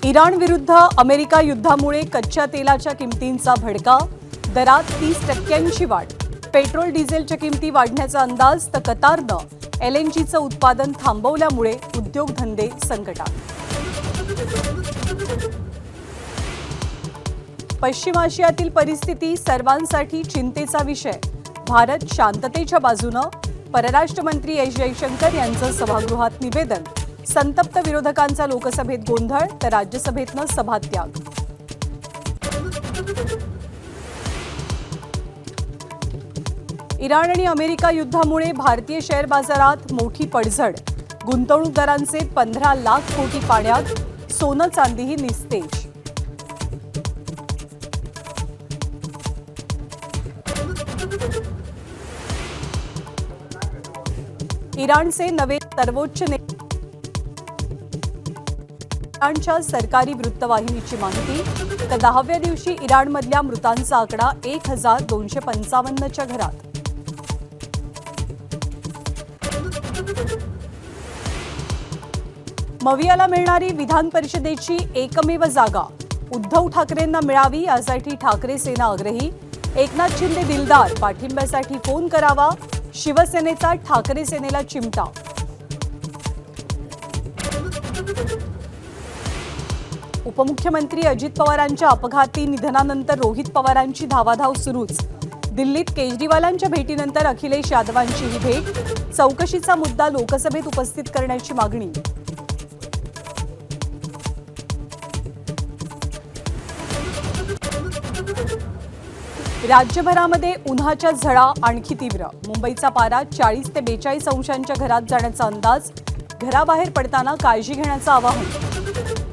Iran विरुद्ध America युद्धामुळे कच्च्या तेलाच्या किमतींचा भडका, दरात 30% वाढ. पेट्रोल डिझेलच्या किमती वाढण्याचा अंदाज, तर कतारनं एलएनजीचं उत्पादन थांबवल्यामुळे उद्योगधंदे संकटात. पश्चिम आशियातील परिस्थिती सर्वांसाठी चिंतेचा विषय. भारत शांततेच्या बाजूनं, परराष्ट्र मंत्री एस जयशंकर यांचं सभागृहात निवेदन. संतप्त विरोधकांचा लोकसभेत गोंधळ, तर राज्यसभेतनं सभात्याग. इराण आणि अमेरिका युद्धामुळे भारतीय शेअर बाजारात मोठी पडझड. गुंतवणूकदारांचे 15 लाख कोटी पाण्यात. सोनं चांदीही निस्तेज. इराणचे नवे सर्वोच्च नेते. इराणच्या सरकारी वृत्तवाहिनीची माहिती, तर 10व्या दिवशी इराणमधल्या मृतांचा आकडा 1255च्या घरात. मवियाला मिळणारी विधान परिषदेची एकमेव जागा उद्धव ठाकरेंना मिळावी, यासाठी ठाकरे सेना आग्रही. एकनाथ शिंदे दिलदार, पाठिंब्यासाठी फोन करावा. शिवसेनेचा ठाकरे सेनेला चिमटा. उपमुख्यमंत्री अजित पवारांच्या अपघाती निधनानंतर रोहित पवारांची धावाधाव सुरूच. दिल्लीत केजरीवालांच्या भेटीनंतर अखिलेश यादवांची ही भेट. चौकशीचा मुद्दा लोकसभेत उपस्थित करण्याची मागणी. राज्यभरामध्ये उन्हाच्या झळा आणखी तीव्र. मुंबईचा पारा 40 ते 42 अंशांच्या घरात जाण्याचा अंदाज. घराबाहेर पडताना काळजी घेण्याचं आवाहन.